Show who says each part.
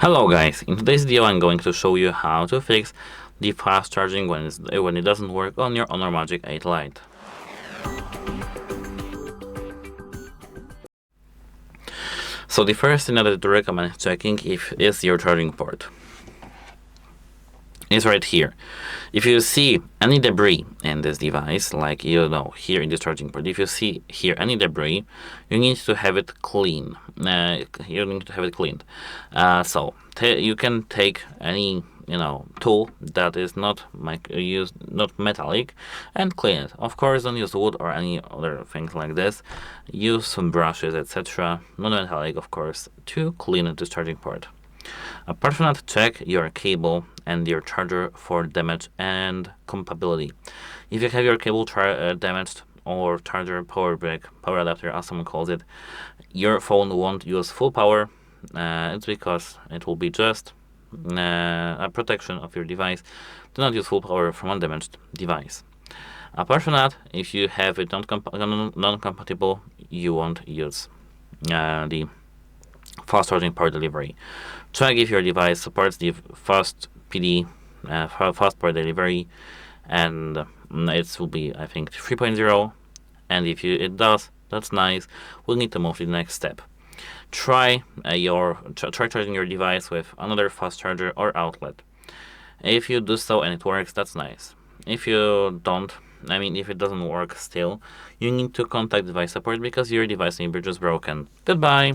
Speaker 1: Hello guys, in today's video I'm going to show you how to fix the fast charging when it doesn't work on your HONOR Magic8 Lite. So the first thing that I recommend checking is your charging port. It's right here. If you see any debris in this device, like here in this charging port, if you see here any debris, you need to have it clean. You need to have it cleaned. So you can take any tool that is not metallic and clean it. Of course, don't use wood or any other things like this. Use some brushes, etc. Non-metallic, of course, to clean this charging port. Apart from that, check your cable and your charger for damage and compatibility. If you have your cable damaged or charger power brick, power adapter as someone calls it, your phone won't use full power. It's because it will be just a protection of your device. Do not use full power from a damaged device. Apart from that, if you have it non-compatible, you won't use the fast charging power delivery. Check if your device supports the fast PD, fast power delivery, and it will be, I think, 3.0. And if it does, that's nice. We'll need to move to the next step. Try charging your device with another fast charger or outlet. If you do so and it works, that's nice. If you don't, if it doesn't work still, you need to contact device support because your device may be just broken. Goodbye.